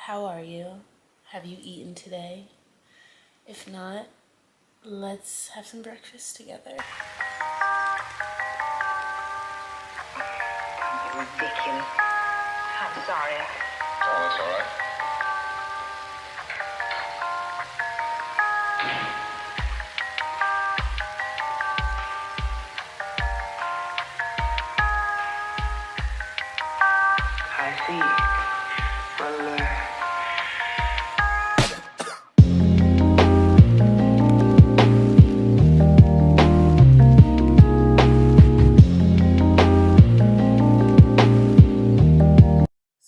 How are you? Have you eaten today? If not, let's have some breakfast together. Ridiculous. I'm sorry. Oh, that's all right. I see. Well,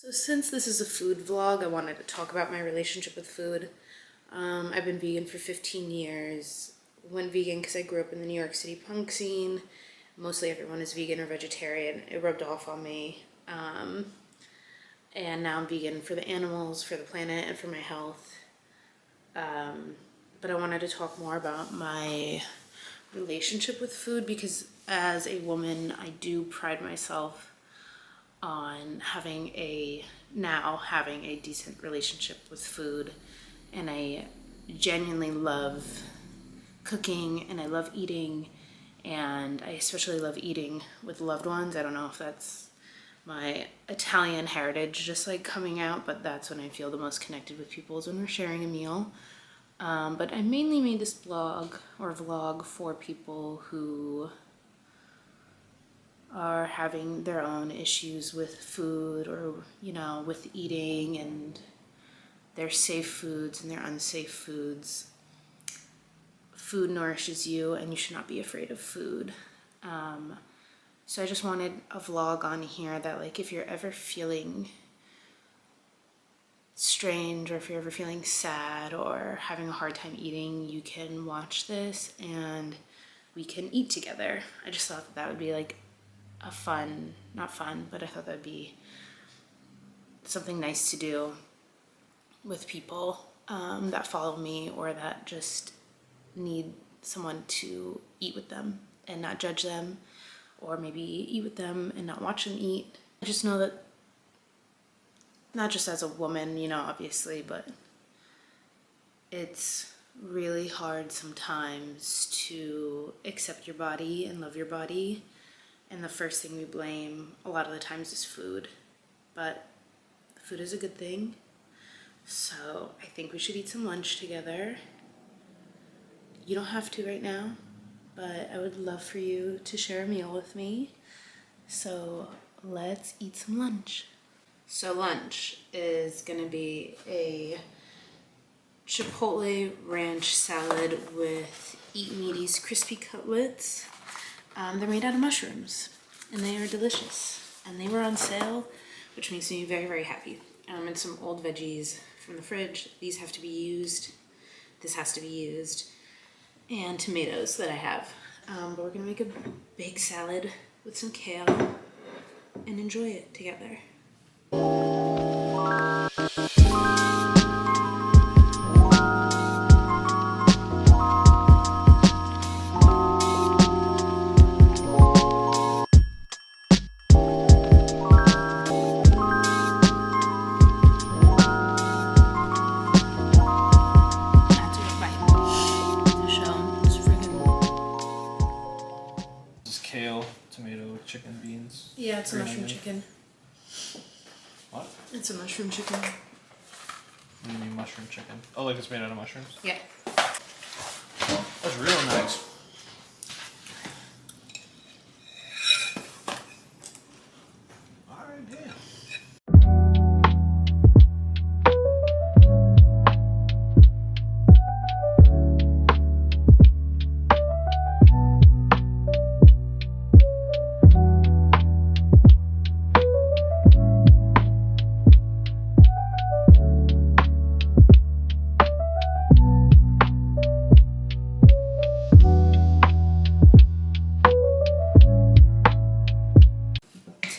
So since this is a food vlog, I wanted to talk about my relationship with food. I've been vegan for 15 years. Went vegan because I grew up in the New York City punk scene. Mostly everyone is vegan or vegetarian. It rubbed off on me. And now I'm vegan for the animals, for the planet, and for my health. But I wanted to talk more about my relationship with food because as a woman, I do pride myself on having a decent relationship with food, and I genuinely love cooking and I love eating, and I especially love eating with loved ones. I don't know if that's my Italian heritage just like coming out, but that's when I feel the most connected with people, is when we're sharing a meal. But I mainly made this vlog for people who are having their own issues with food, or with eating, and their safe foods and their unsafe foods. Food nourishes you and you should not be afraid of food. So I just wanted a vlog on here that, like, if you're ever feeling strange, or if you're ever feeling sad or having a hard time eating, you can watch this and we can eat together. I just thought that would be like a fun, not fun, but I thought that'd be something nice to do with people that follow me, or that just need someone to eat with them and not judge them, or maybe eat with them and not watch them eat. I just know that, not just as a woman, obviously, but it's really hard sometimes to accept your body and love your body. And the first thing we blame a lot of the times is food. But food is a good thing. So I think we should eat some lunch together. You don't have to right now, but I would love for you to share a meal with me. So let's eat some lunch. So lunch is gonna be a Chipotle ranch salad with Eat Meaty's crispy cutlets. They're made out of mushrooms and they are delicious, and they were on sale, which makes me very, very happy. And some old veggies from the fridge. These have to be used. This has to be used. And tomatoes that I have. But we're gonna make a big salad with some kale and enjoy it together. Chicken, beans. Yeah, it's a mushroom chicken. What? It's a mushroom chicken. What do you mean mushroom chicken? Oh, like it's made out of mushrooms? Yeah. That's real nice. Alright, damn.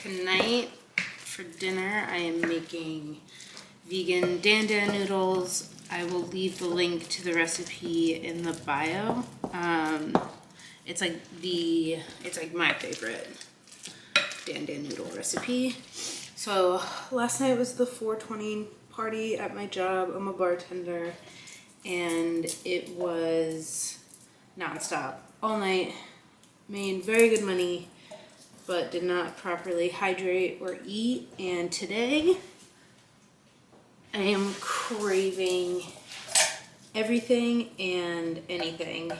Tonight for dinner I am making vegan dan noodles. I will leave the link to the recipe in the bio. It's like my favorite dan noodle recipe. So last night was the 420 party at my job. I'm a bartender, and it was nonstop all night. Made very good money, but did not properly hydrate or eat. And today I am craving everything and anything.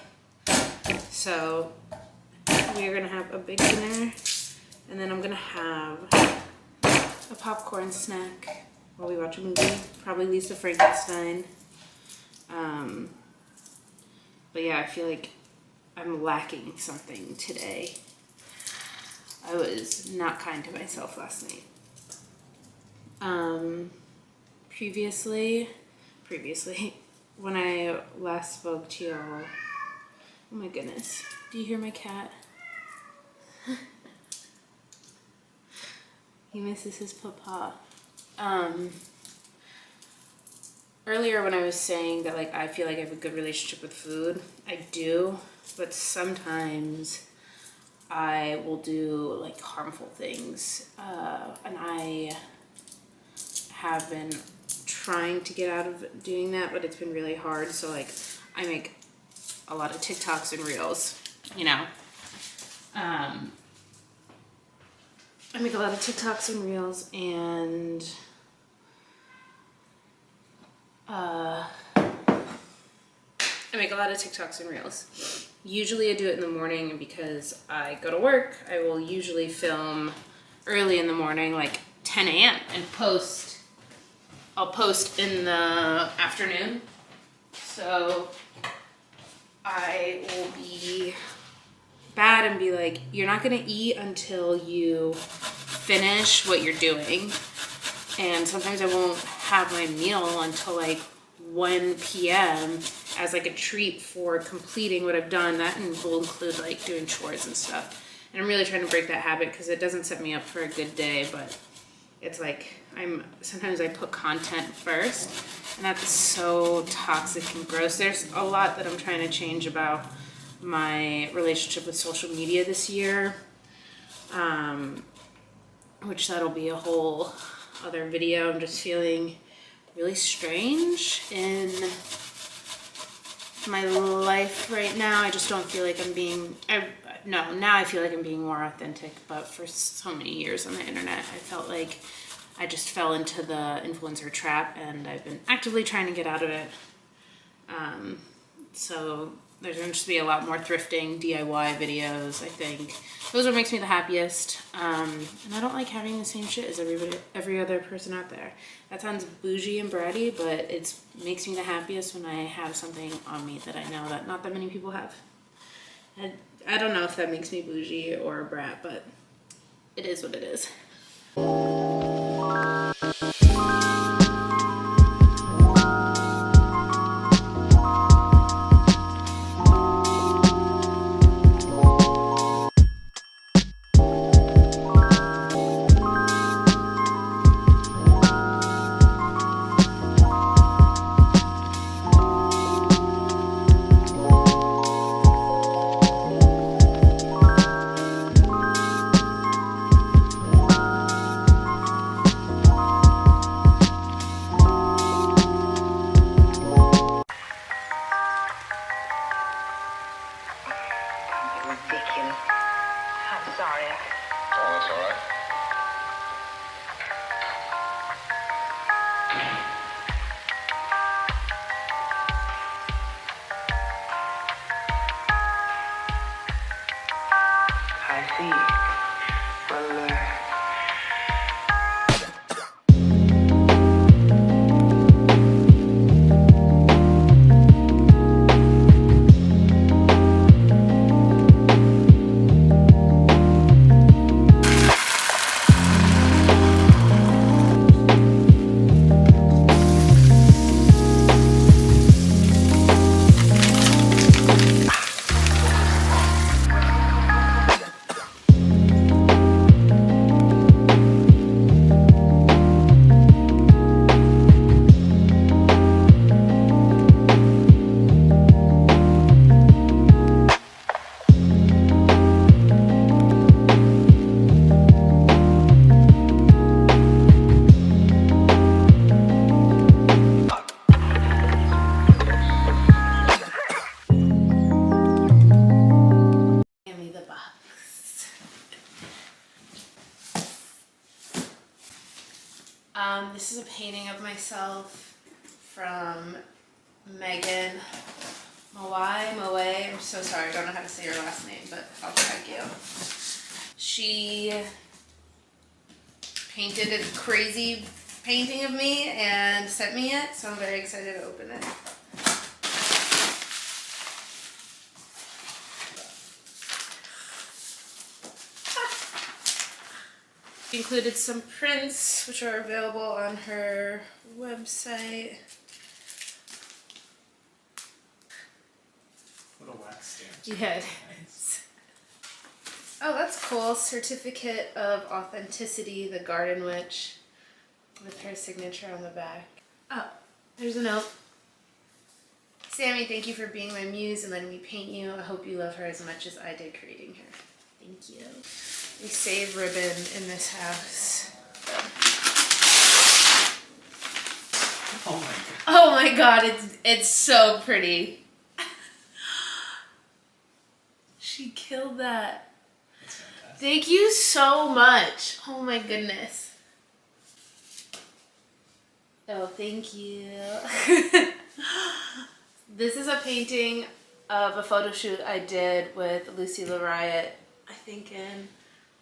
So we are gonna have a big dinner, and then I'm gonna have a popcorn snack while we watch a movie, probably Lisa Frankenstein. But yeah, I feel like I'm lacking something today. I was not kind to myself last night. Previously, when I last spoke to y'all, oh my goodness, do you hear my cat? He misses his papa. Earlier when I was saying that like I feel like I have a good relationship with food, I do, but sometimes I will do like harmful things, and I have been trying to get out of doing that, but it's been really hard. So like I make a lot of TikToks and Reels, you know. I make a lot of TikToks and Reels, and Usually I do it in the morning, and because I go to work, I will usually film early in the morning, like 10 a.m. and I'll post in the afternoon. So I will be bad and be like, you're not gonna eat until you finish what you're doing. And sometimes I won't have my meal until like 1 p.m. as like a treat for completing what I've done. That will include like doing chores and stuff. And I'm really trying to break that habit because it doesn't set me up for a good day, but it's like sometimes I put content first, and that's so toxic and gross. There's a lot that I'm trying to change about my relationship with social media this year, which that'll be a whole other video. I'm just feeling really strange in my life right now. I just don't feel like I'm being, now I feel like I'm being more authentic, but for so many years on the internet, I felt like I just fell into the influencer trap, and I've been actively trying to get out of it. So there's going to just be a lot more thrifting, DIY videos, I think. Those are what makes me the happiest. And I don't like having the same shit as every other person out there. That sounds bougie and bratty, but it makes me the happiest when I have something on me that I know that not that many people have. I don't know if that makes me bougie or a brat, but it is what it is. myself from Megan Moeai. I'm so sorry, I don't know how to say your last name, but I'll tag you. She painted a crazy painting of me and sent me it, so I'm very excited to open it. She included some prints, which are available on her website. What a wax stamp. Yeah. Nice. Oh, that's cool. Certificate of Authenticity, the Garden Witch, with her signature on the back. Oh, there's a note. Sammy, thank you for being my muse and letting me paint you. I hope you love her as much as I did creating her. Thank you. We save ribbon in this house. Oh my god. Oh my god, it's so pretty. She killed that. That's fantastic. Thank you so much. Oh my goodness. Oh, thank you. This is a painting of a photo shoot I did with Lucy Lariat, I think in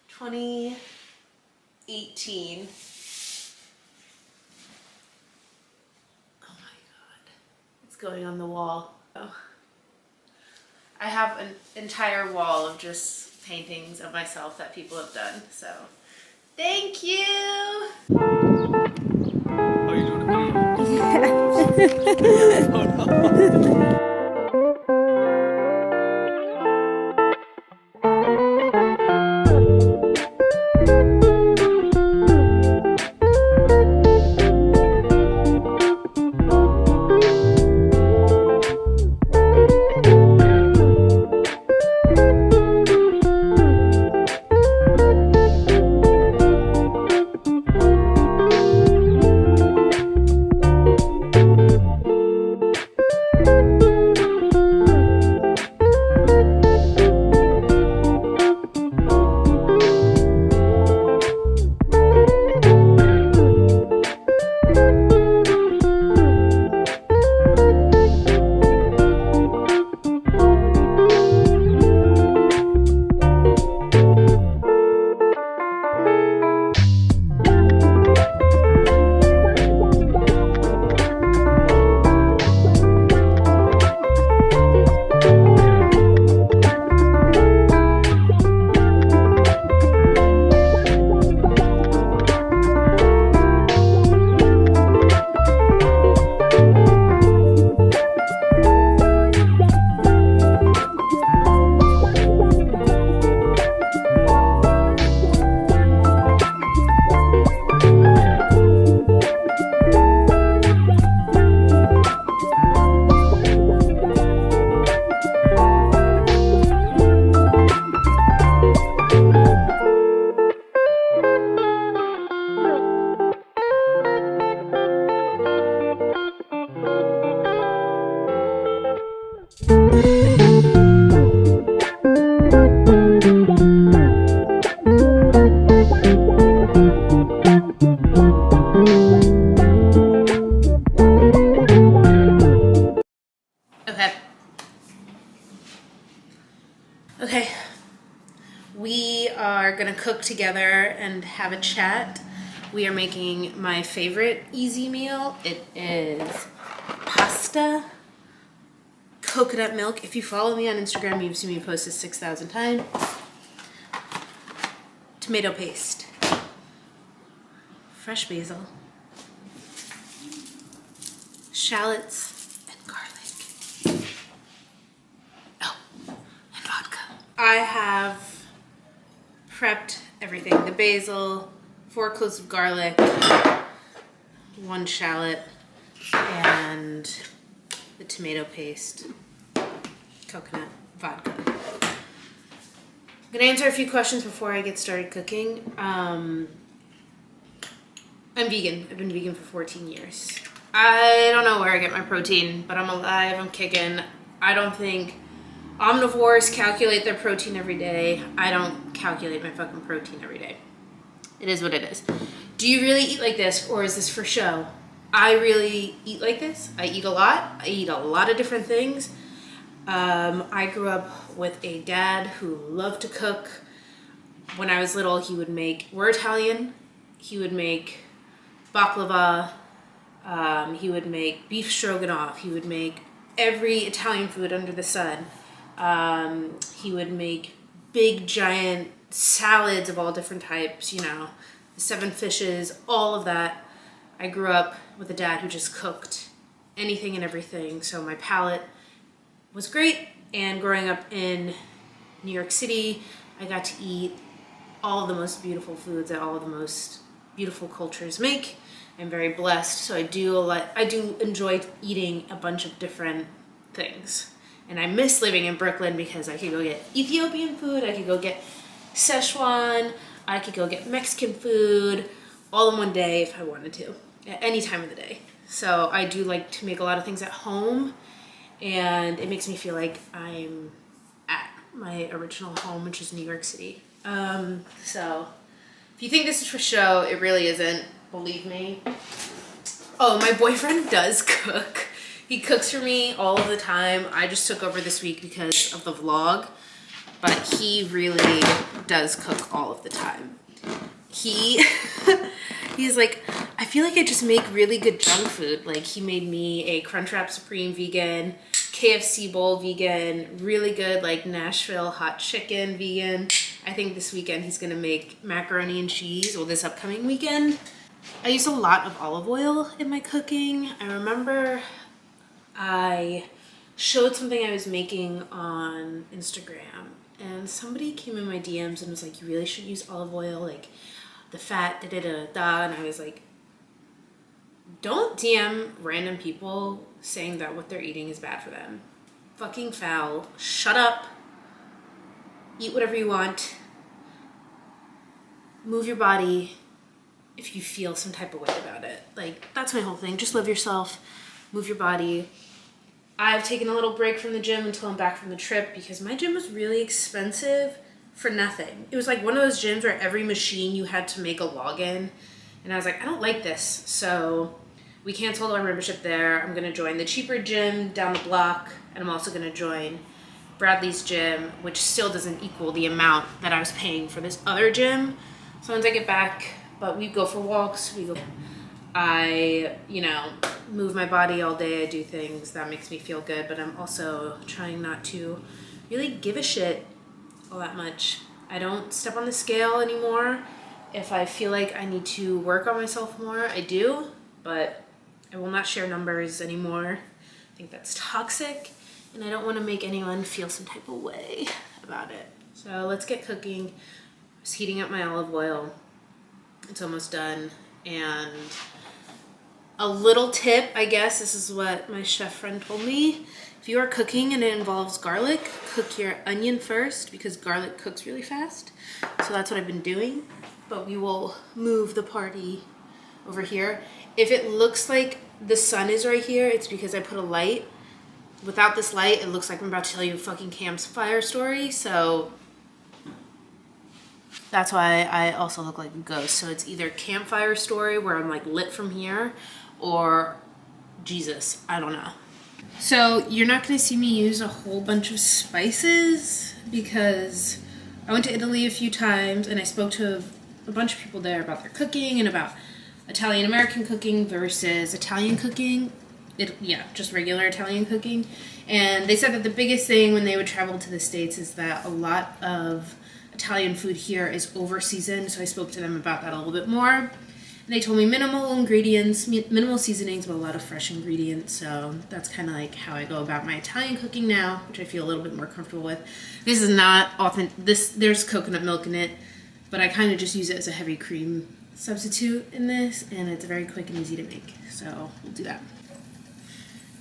2018. Oh my god. It's going on the wall. Oh. I have an entire wall of just paintings of myself that people have done, so thank you! Oh, you're doing a video? Yeah. Oh no. Okay, we are gonna cook together and have a chat. We are making my favorite easy meal. It is pasta, coconut milk. If you follow me on Instagram, you've seen me post this 6,000 times. Tomato paste, fresh basil, shallots, and garlic. Oh, and vodka. I have prepped everything. The basil, 4 cloves of garlic, 1 shallot, and the tomato paste, coconut, vodka. I'm gonna answer a few questions before I get started cooking. I'm vegan. I've been vegan for 14 years. I don't know where I get my protein, but I'm alive, I'm kicking. I don't think omnivores calculate their protein every day. I don't calculate my fucking protein every day. It is what it is. Do you really eat like this, or is this for show? I really eat like this. I eat a lot. I eat a lot of different things. I grew up with a dad who loved to cook. When I was little, he would make, we're Italian, he would make baklava, he would make beef stroganoff, he would make every Italian food under the sun. He would make big giant salads of all different types, you know, 7 fishes, all of that. I grew up with a dad who just cooked anything and everything, so my palate was great. And growing up in New York City, I got to eat all of the most beautiful foods that all of the most beautiful cultures make. I'm very blessed, so I do enjoy eating a bunch of different things. And I miss living in Brooklyn because I could go get Ethiopian food, I could go get Szechuan, I could go get Mexican food all in one day if I wanted to, at any time of the day. So I do like to make a lot of things at home, and it makes me feel like I'm at my original home, which is New York City. So if you think this is for show, it really isn't, believe me. Oh, my boyfriend does cook. He cooks for me all of the time. I just took over this week because of the vlog, but he really does cook all of the time. He's like, I feel like I just make really good junk food. Like, he made me a Crunchwrap Supreme vegan, KFC bowl vegan, really good like Nashville hot chicken vegan. I think this weekend he's gonna make macaroni and cheese, well, this upcoming weekend. I use a lot of olive oil in my cooking. I remember I showed something I was making on Instagram, and somebody came in my DMs and was like, you really should use olive oil, like the fat, da-da-da-da, and I was like, don't DM random people saying that what they're eating is bad for them. Fucking foul. Shut up. Eat whatever you want. Move your body if you feel some type of way about it. Like, that's my whole thing. Just love yourself. Move your body. I've taken a little break from the gym until I'm back from the trip because my gym was really expensive for nothing. It was like one of those gyms where every machine you had to make a login. And I was like, I don't like this. So we canceled our membership there. I'm gonna join the cheaper gym down the block, and I'm also gonna join Bradley's gym, which still doesn't equal the amount that I was paying for this other gym. So once I get back, but we go for walks, I, you know, move my body all day, I do things that makes me feel good, but I'm also trying not to really give a shit all that much. I don't step on the scale anymore. If I feel like I need to work on myself more, I do, but I will not share numbers anymore. I think that's toxic, and I don't want to make anyone feel some type of way about it. So let's get cooking. I'm just heating up my olive oil. It's almost done. And a little tip, I guess, this is what my chef friend told me. If you are cooking and it involves garlic, cook your onion first because garlic cooks really fast. So that's what I've been doing. But we will move the party over here. If it looks like the sun is right here, it's because I put a light. Without this light, it looks like I'm about to tell you a fucking campfire story. So that's why I also look like a ghost. So it's either campfire story where I'm like lit from here, or Jesus, I don't know. So you're not gonna see me use a whole bunch of spices because I went to Italy a few times and I spoke to a bunch of people there about their cooking and about Italian American cooking versus Italian cooking. Just regular Italian cooking. And they said that the biggest thing when they would travel to the States is that a lot of Italian food here is over seasoned. So I spoke to them about that a little bit more. And they told me minimal ingredients, minimal seasonings, but a lot of fresh ingredients. So that's kind of like how I go about my Italian cooking now, which I feel a little bit more comfortable with. This is not authentic. There's coconut milk in it, but I kind of just use it as a heavy cream substitute in this, and it's very quick and easy to make. So we'll do that.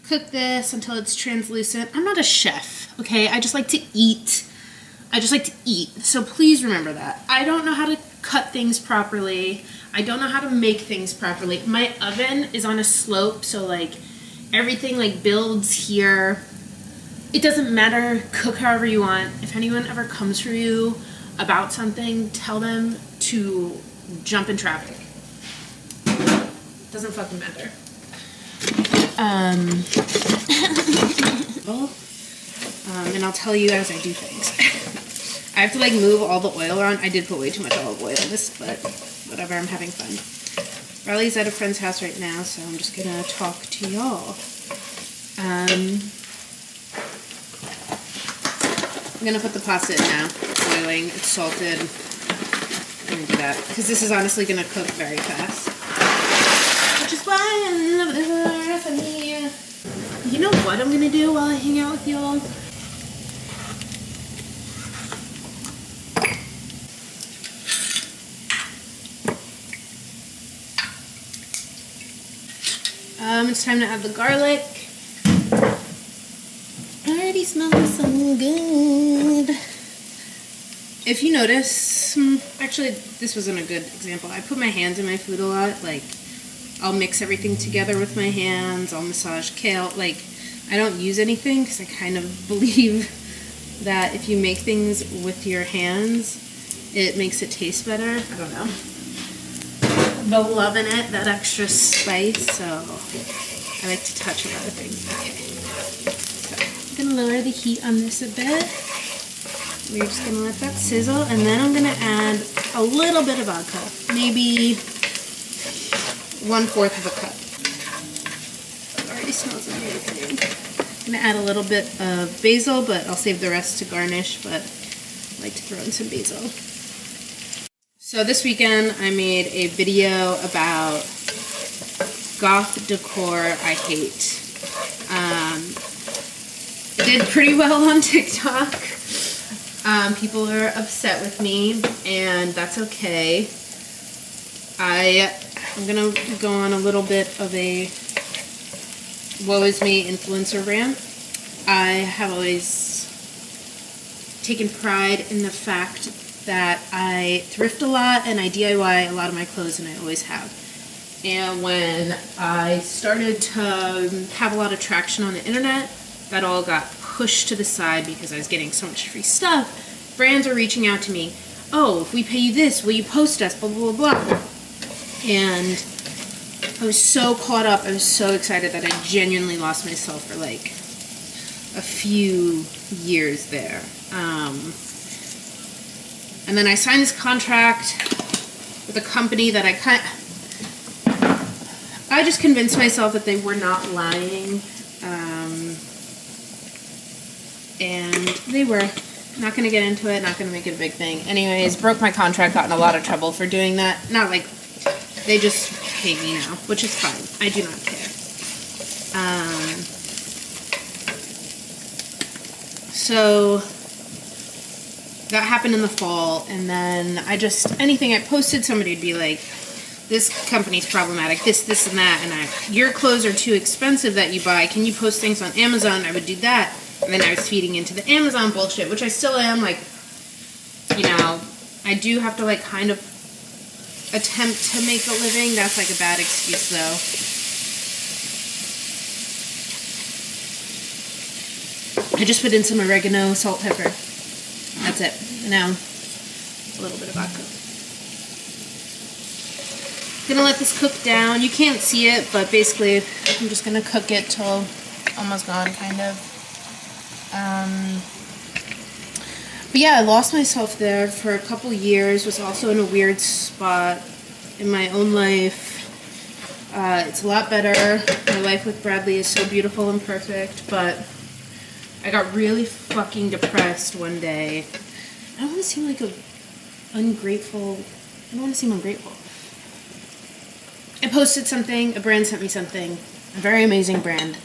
Cook this until it's translucent. I'm not a chef, okay? I just like to eat. So please remember that. I don't know how to cut things properly. I don't know how to make things properly. My oven is on a slope, so like everything like builds here. It doesn't matter. Cook however you want. If anyone ever comes for you about something, tell them to jump in traffic. Doesn't fucking matter. And I'll tell you as I do things. I have to like move all the oil around. I did put way too much olive oil in this, but whatever, I'm having fun. Riley's at a friend's house right now, so I'm just gonna talk to y'all. I'm gonna put the pasta in now. It's boiling, it's salted. I'm gonna do that, because this is honestly gonna cook very fast. Which is why I love this recipe. You know what I'm gonna do while I hang out with y'all? It's time to add the garlic. Already smells so good. If you notice, actually this wasn't a good example. I put my hands in my food a lot. Like, I'll mix everything together with my hands. I'll massage kale. Like, I don't use anything because I kind of believe that if you make things with your hands, it makes it taste better. I don't know. But loving it, that extra spice, so I like to touch a lot of things. Okay. So I'm gonna lower the heat on this a bit. We're just gonna let that sizzle, and then I'm gonna add a little bit of vodka, maybe 1/4 of a cup. It already smells amazing. I'm gonna add a little bit of basil, but I'll save the rest to garnish, but I like to throw in some basil. So this weekend I made a video about goth decor I hate. It did pretty well on TikTok. People are upset with me, and that's okay. I'm gonna go on a little bit of a woe is me influencer rant. I have always taken pride in the fact that I thrift a lot and I DIY a lot of my clothes, and I always have. And when I started to have a lot of traction on the internet, that all got pushed to the side because I was getting so much free stuff. Brands are reaching out to me. Oh, if we pay you this, will you post us? Blah, blah, blah, blah. And I was so caught up. I was so excited that I genuinely lost myself for like a few years there. And then I signed this contract with a company that I just convinced myself that they were not lying. And they were. Not going to get into it, not going to make it a big thing. Anyways, broke my contract, got in a lot of trouble for doing that. Not like, they just hate me now, which is fine. I do not care. So that happened in the fall, and then anything I posted, somebody would be like, this company's problematic, this, and that, and your clothes are too expensive that you buy. Can you post things on Amazon? I would do that. And then I was feeding into the Amazon bullshit, which I still am. Like, you know, I do have to, like, kind of attempt to make a living. That's, like, a bad excuse, though. I just put in some oregano, salt, pepper. That's it. Now, a little bit of vodka. Gonna let this cook down. You can't see it, but basically, I'm just gonna cook it till almost gone, kind of. But yeah, I lost myself there for a couple years, was also in a weird spot in my own life. It's a lot better. My life with Bradley is so beautiful and perfect, but I got really fucking depressed one day. I don't want to seem like I don't want to seem ungrateful. I posted something, a brand sent me something, a very amazing brand.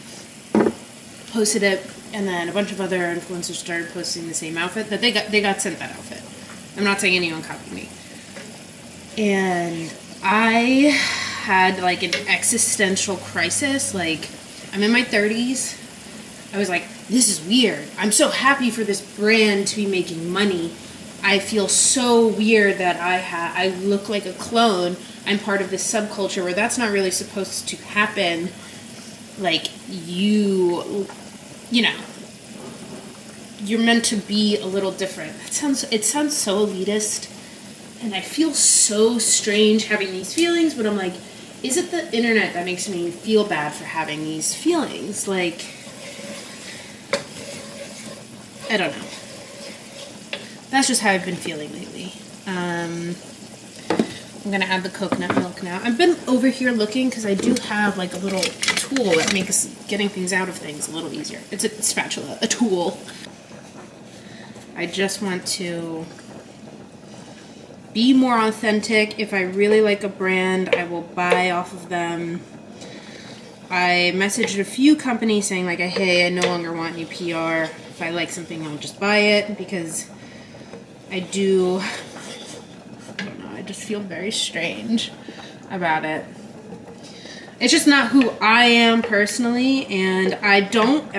Posted it. And then a bunch of other influencers started posting the same outfit that they got sent that outfit. I'm not saying anyone copied me. And I had like an existential crisis. Like, I'm in my 30s. I was like, this is weird. I'm so happy for this brand to be making money. I feel so weird that I look like a clone. I'm part of this subculture where that's not really supposed to happen. Like, you know, you're meant to be a little different. It sounds so elitist, and I feel so strange having these feelings, but I'm like, is it the internet that makes me feel bad for having these feelings? Like, I don't know. That's just how I've been feeling lately. I'm gonna add the coconut milk now. I've been over here looking because I do have like a little tool that makes getting things out of things a little easier. It's a spatula, a tool. I just want to be more authentic. If I really like a brand, I will buy off of them. I messaged a few companies saying like, hey, I no longer want any PR. If I like something, I'll just buy it, because I don't know, I just feel very strange about it. It's just not who I am personally, and I didn't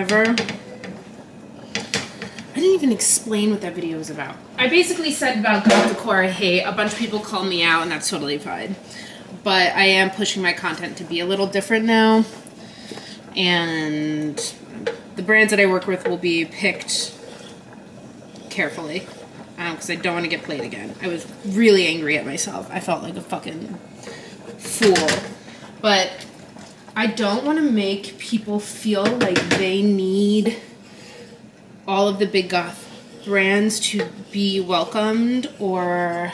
even explain what that video was about. I basically said about goth decor I hate. A bunch of people called me out, and that's totally fine. But I am pushing my content to be a little different now. And the brands that I work with will be picked carefully. Because I don't want to get played again. I was really angry at myself. I felt like a fucking fool. But I don't want to make people feel like they need all of the big goth brands to be welcomed or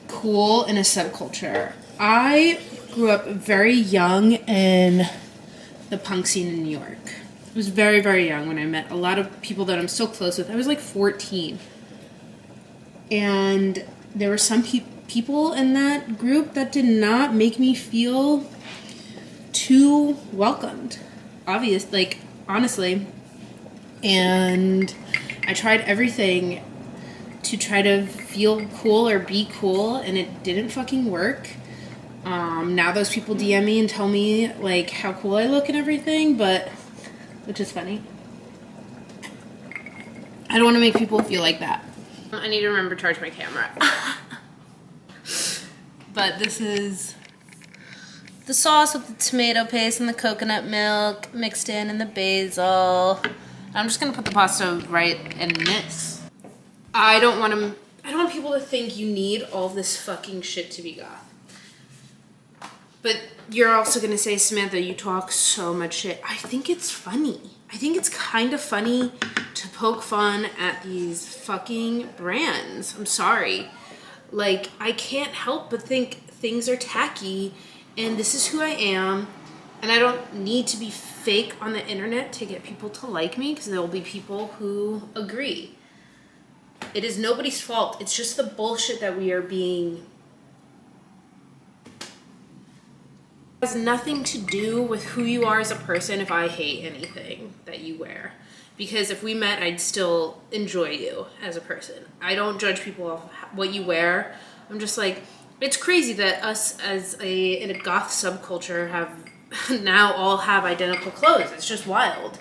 cool in a subculture. I grew up very young in the punk scene in New York. I was very, very young when I met a lot of people that I'm still close with. I was like 14. And there were some people in that group that did not make me feel too welcomed. Honestly. And I tried everything to try to feel cool or be cool, and it didn't fucking work. Now those people DM me and tell me like how cool I look and everything, which is funny. I don't want to make people feel like that. I need to remember to charge my camera. But this is the sauce with the tomato paste and the coconut milk mixed in and the basil. I'm just gonna put the pasta right in this. I don't want people to think you need all this fucking shit to be goth. But you're also gonna say, Samantha, you talk so much shit. I think it's funny. I think it's kind of funny to poke fun at these fucking brands. I'm sorry. Like, I can't help but think things are tacky, and this is who I am, and I don't need to be fake on the internet to get people to like me, because there will be people who agree. It is nobody's fault. It's just the bullshit that we are being. It has nothing to do with who you are as a person if I hate anything that you wear. Because if we met, I'd still enjoy you as a person. I don't judge people off what you wear. I'm just like, it's crazy that us in a goth subculture now all have identical clothes. It's just wild.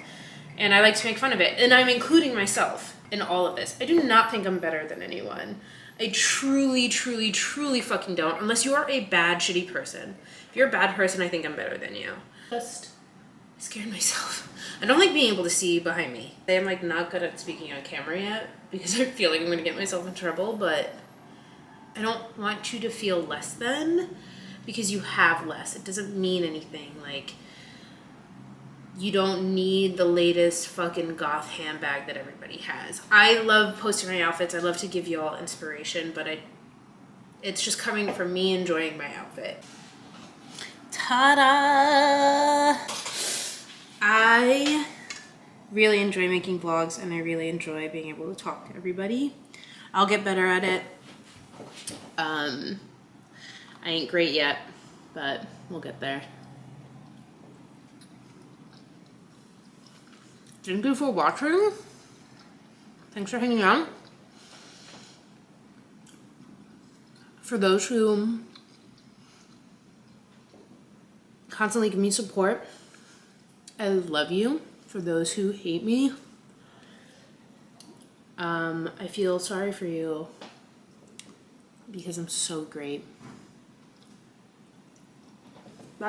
And I like to make fun of it. And I'm including myself in all of this. I do not think I'm better than anyone. I truly, truly, truly fucking don't. Unless you are a bad, shitty person. If you're a bad person, I think I'm better than you. I scared myself. I don't like being able to see behind me. I'm like not good at speaking on camera yet because I feel like I'm gonna get myself in trouble, but I don't want you to feel less than because you have less. It doesn't mean anything. Like, you don't need the latest fucking goth handbag that everybody has. I love posting my outfits. I love to give you all inspiration, but it's just coming from me enjoying my outfit. Ta-da! I really enjoy making vlogs, and I really enjoy being able to talk to everybody. I'll get better at it. I ain't great yet, but we'll get there. Thank you for watching. Thanks for hanging out. For those who constantly give me support, I love you. For those who hate me, I feel sorry for you because I'm so great.